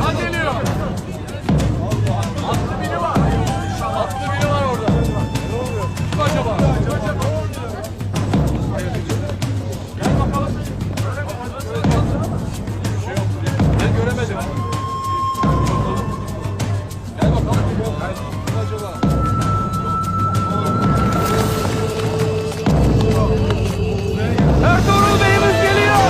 Kan geliyor. Atlı biri var. Atlı biri var orada. Kim acaba? Gel bakalım. Bir şey yok. Ben göremedim. Gel bakalım. Kim acaba? Ertuğrul Bey'imiz geliyor.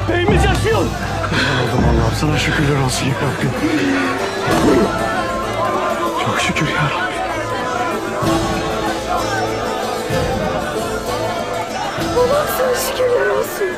Beyimiz yaşıyor. Allah'ım Allah'ım sana şükürler olsun ya Rabbim. Çok şükür ya Rabbim. Allah'ım sana şükürler olsun.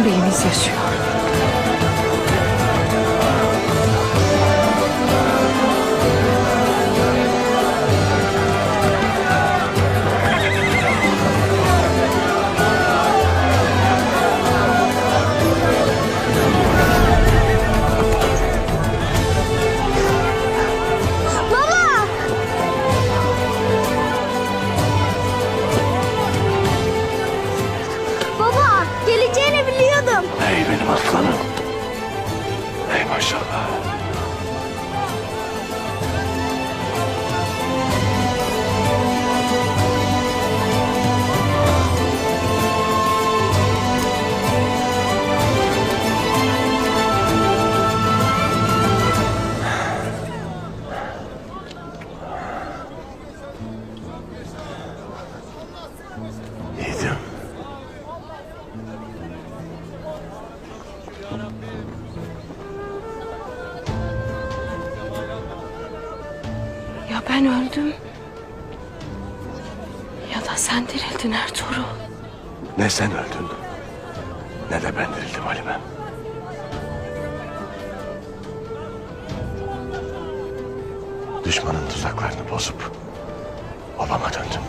Beyimiz yaşıyor. Baba, geleceğini biliyordum. Ey benim aslanım. Ey maşallah. Yiğidim. Ya ben öldüm ya da sen dirildin Ertuğrul. Ne sen öldün, ne de ben dirildim Halime. Düşmanın tuzaklarını bozup babama döndüm.